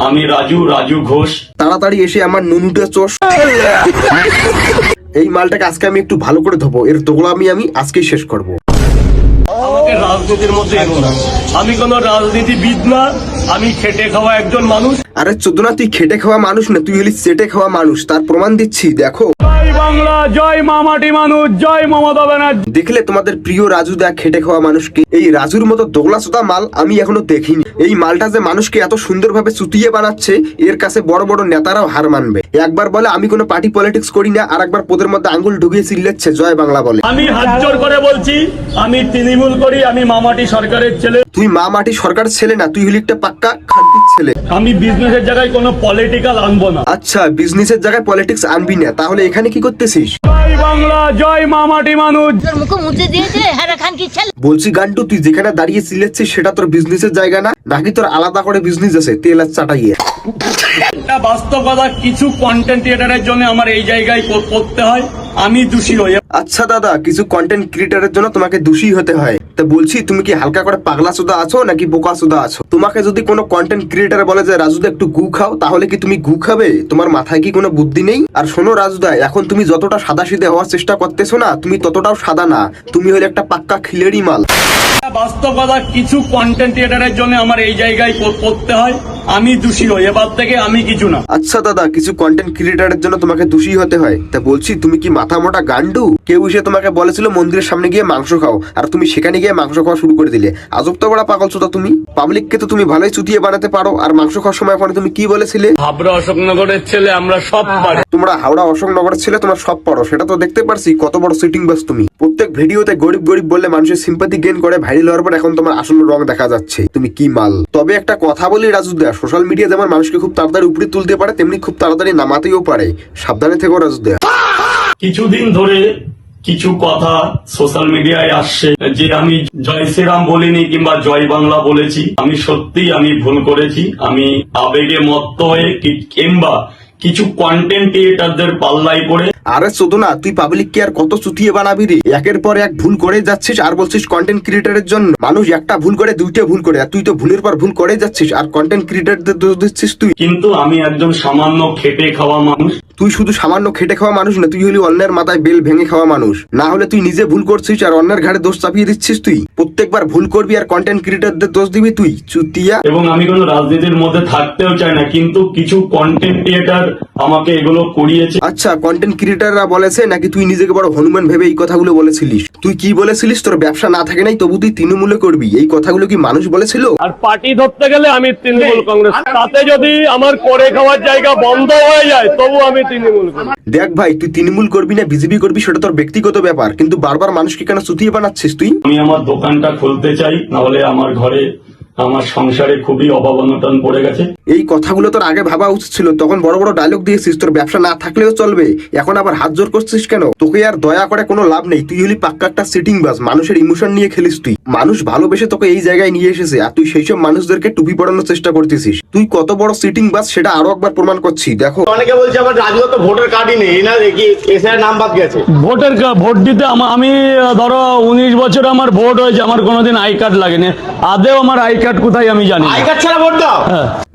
আমি রাজু ঘোষ। তাড়াতাড়ি এসে আমার নুনুটা চোষ। এই মালটাকে আজকে আমি একটু ভালো করে ধোবো, এর দোগলামি আমি আজকেই শেষ করব। আমাকে রাজনীতির মধ্যে এনো না, আমি কোনো রাজনীতিবিদ না, আমি খেটে খাওয়া একজন মানুষ। আরে চোদনা, তুই খেটে খাওয়া মানুষ না, তুই হলি চেটে খাওয়া মানুষ, তার প্রমাণ দিচ্ছি দেখো। জয় বাংলা, জয় মামাটি মানুষ, জয় মমতা ব্যানার্জি। দেখলে তোমাদের প্রিয় রাজু দা খেটে খাওয়া মানুষকে? এই রাজুর মতো দোগলা চোদা মাল আমি এখনো দেখিনি। এই মালটা যে মানুষকে এত সুন্দরভাবে চুতিয়ে বানাচ্ছে, এর কাছে বড় বড় নেতারাও হার মানবে। একবার বলে আমি কোনো পার্টি পলিটিক্স করি না, আর একবার পোদের মধ্যে আঙ্গুল ঢুকিয়ে চিল্লাচ্ছে জয় বাংলা বলে। আমি হাত জোর করে বলছি, আমি তৃণমূল করি, আমি মামাটি সরকারের ছেলে। তুই মা মাটি সরকার ছেলে না, তুই হলি একটা পাক্কা খানকির ছেলে। আমি বিজনেসের জায়গায় কোনো পলিটিক্যাল আনবো না। আচ্ছা, বিজনেসের জায়গায় পলিটিক্স আনবি না, তাহলে এখানে কি করতেছিস? জয় বাংলা, জয় মামাটি মানুষ। বলছি গান্টু, তুই যেখানে দাঁড়িয়ে চিল্লাচ্ছিস সেটা তোর বিজনেসের জায়গা না, নাকি তোর আলাদা করে বিজনেস আছে তেল আর চাটাইয়ে? এটা বাস্তব কথা, কিছু কন্টেন্ট ক্রিয়েটারের জন্য আমার এই জায়গায় পড়তে হয়, আমি দোষী হই। আচ্ছা দাদা, কিছু কন্টেন্ট ক্রিয়েটারের জন্য তোমাকে দোষী হতে হয়। তা বলছি, তুমি কি হালকা করে পাগলা সুদা আছো নাকি বোকা সুদা আছো? তোমাকে যদি কোনো কন্টেন্ট ক্রিয়েটার বলে যে রাজুদা একটু গু খাও, তাহলে কি তুমি গু খাবে? তোমার মাথায় কি কোনো বুদ্ধি নেই? আর শোনো রাজুদা, এখন তুমি যতটা সাদা সিধে হওয়ার চেষ্টা করতেছো না, তুমি ততটাও সাদা না, তুমি হলে একটা পাক্কা খিলেরি মাল। বাস্তব কথা, কিছু কন্টেন্ট ক্রিয়েটারের জন্য আমার এই জায়গায় পড়তে হয়, আমি দোষী হই, এবার থেকে আমি কিছু না। আচ্ছা দাদা, কিছু কন্টেন্ট ক্রিয়েটারের জন্য তোমাকে দোষী হতে হয়। তা বলছি, তুমি কি মাথা মোটা গান্ডু? কেউ এসে তোমাকে বলেছিল মন্দিরের সামনে গিয়ে মাংস খাও, আর তুমি সেখানে গিয়ে মাংস খাওয়া শুরু করে দিলে। আজব তো বড় পাগল চোদা তুমি। পাবলিককে তো তুমি ভালোই চুতিয়ে বানাতে পারো, আর মাংস খাওয়ার সময় ওখানে তুমি কি বলেছিলে? হাবড়া অশোকনগরের ছেলে, আমরা সব পারি। তোমরা হাওড়া অশোকনগরের ছেলে, তোমার সব পারো, সেটা তো দেখতে পারছি। কত বড় সিটিং বাস তুমি। প্রত্যেক ভিডিওতে গরিব গরিব বললে মানুষের সিম্পাথি গেইন করে, ভাইরাল হওয়ার পর এখন তোমার আসল রং দেখা যাচ্ছে। তুমি কি মাল। তবে একটা কথা বলি রাজুদা, সোশ্যাল মিডিয়া যেমন মানুষকে খুব তাড়াতাড়ি উপরে তুলতে পারে, তেমনি খুব তাড়াতাড়ি নামাতেও পারে। সাবধানে থেকো রাজুদা। কিছুদিন ধরে কিছু কথা সোশ্যাল মিডিয়ায় আসছে যে আমি জয় শ্রীরাম বলিনি কিংবা জয় বাংলা বলেছি। আমি সত্যিই আমি ভুল করেছি। আমি আবেগে মত্ত হয়ে কিংবা কিছু কন্টেন্ট ক্রিয়েটারদের পাল্লায় পড়ে। আরে চোদনা, তুই পাবলিককে আর কত চুতিয়ে বানাবি রে? একের পর এক ভুল করে যাচ্ছিস আর বলছিস কন্টেন্ট ক্রিয়েটারের জন্য। মানুষ একটা ভুল করে, দুইটা ভুল করে, আর তুই তো ভুলের পর ভুল করে যাচ্ছিস আর কন্টেন্ট ক্রিয়েটারদের দোষ দিচ্ছিস তুই। কিন্তু আমি একজন সামান্য খেটে খাওয়া মানুষ। তুই শুধু সামান্য খেটে খাওয়া মানুষ না, তুই হলি অন্যের মাথায় বেল ভেঙে খাওয়া মানুষ। না হলে তুই নিজে ভুল করছিস আর অন্যের ঘাড়ে দোষ চাপিয়ে দিচ্ছিস। তুই প্রত্যেকবার ভুল করবি আর কন্টেন্ট ক্রিয়েটারদের দোষ দিবি, তুই চুতিয়া। এবং আমি কোনো রাজনীতির মধ্যে থাকতেও চাই না, কিন্তু কিছু কন্টেন্ট ক্রিয়েটার আমাকে এগুলো করিয়েছে। আচ্ছা, কন্টেন্ট ক্রিয়েটাররা বলেছে নাকি তুই নিজেকে বড় হনুমান ভেবে এই কথাগুলো বলেছিলিস? তুই কি বলেছিলিস? তোর ব্যবসা না থাকে নাই, তবু তুই তৃণমূলে করবি, এই কথাগুলো কি মানুষ বলেছিল? আর পার্টি ধরতে গেলে আমি তৃণমূল কংগ্রেস, তাতে যদি আমার করে খাওয়ার জায়গা বন্ধ হয়ে যায় তবু আমি তৃণমূল করি। দেখ ভাই, তুই তৃণমূল করবি না বিজেপি করবি সেটা তোর ব্যক্তিগত ব্যাপার, কিন্তু বারবার মানুষকে কেন চুতিয়ে বানাচ্ছিস তুই? আমি আমার দোকানটা খুলতে চাই, নাহলে আমার ঘরে আমার সংসারে খুবই অভাব অনটন পড়ে গেছে। এই কথাগুলো তোর আগে ভাবা উচিত ছিল, তখন বড় বড় ডায়লগ দিয়েছিস তোর ব্যবসা না থাকলেও চলবে। এখন আবার হাত জোর করছিস কেন? তোকে আর দয়া করে কোনো লাভ নেই, তুই হলি পাক্কা একটা সিটিং বাস, মানুষের ইমোশন নিয়ে খেলিস তুই। মানুষ ভালোবেসে তোকে এই জায়গায় নিয়ে এসেছে, আর তুই সেই সব মানুষদেরকে টুপি পড়ানোর চেষ্টা করতেছিস। তুই কত বড় সিটিং বাস সেটা আরো একবার প্রমাণ করছি, দেখো। অনেকে বলছে আমার রাজু তো ভোটার কার্ডই নেই, না দেখি এসআই নাম বাদ গেছে। ভোট দিতে আমি ধরো 19 বছর আমার ভোট হয়েছে, আমার কোনোদিন আই কার্ড লাগেনি। আদেও আমার আই কার্ড কোথায় আমি জানি। আই কার্ড ছাড়া ভোট দাও?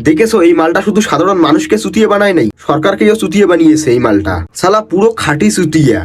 দেখেছো, এই মালটা শুধু সাধারণ মানুষকে চুতিয়ে বানায় নাই, সরকারকেও চুতিয়ে বানিয়েছে এই মালটা। শালা পুরো খাঁটি চুতিয়া।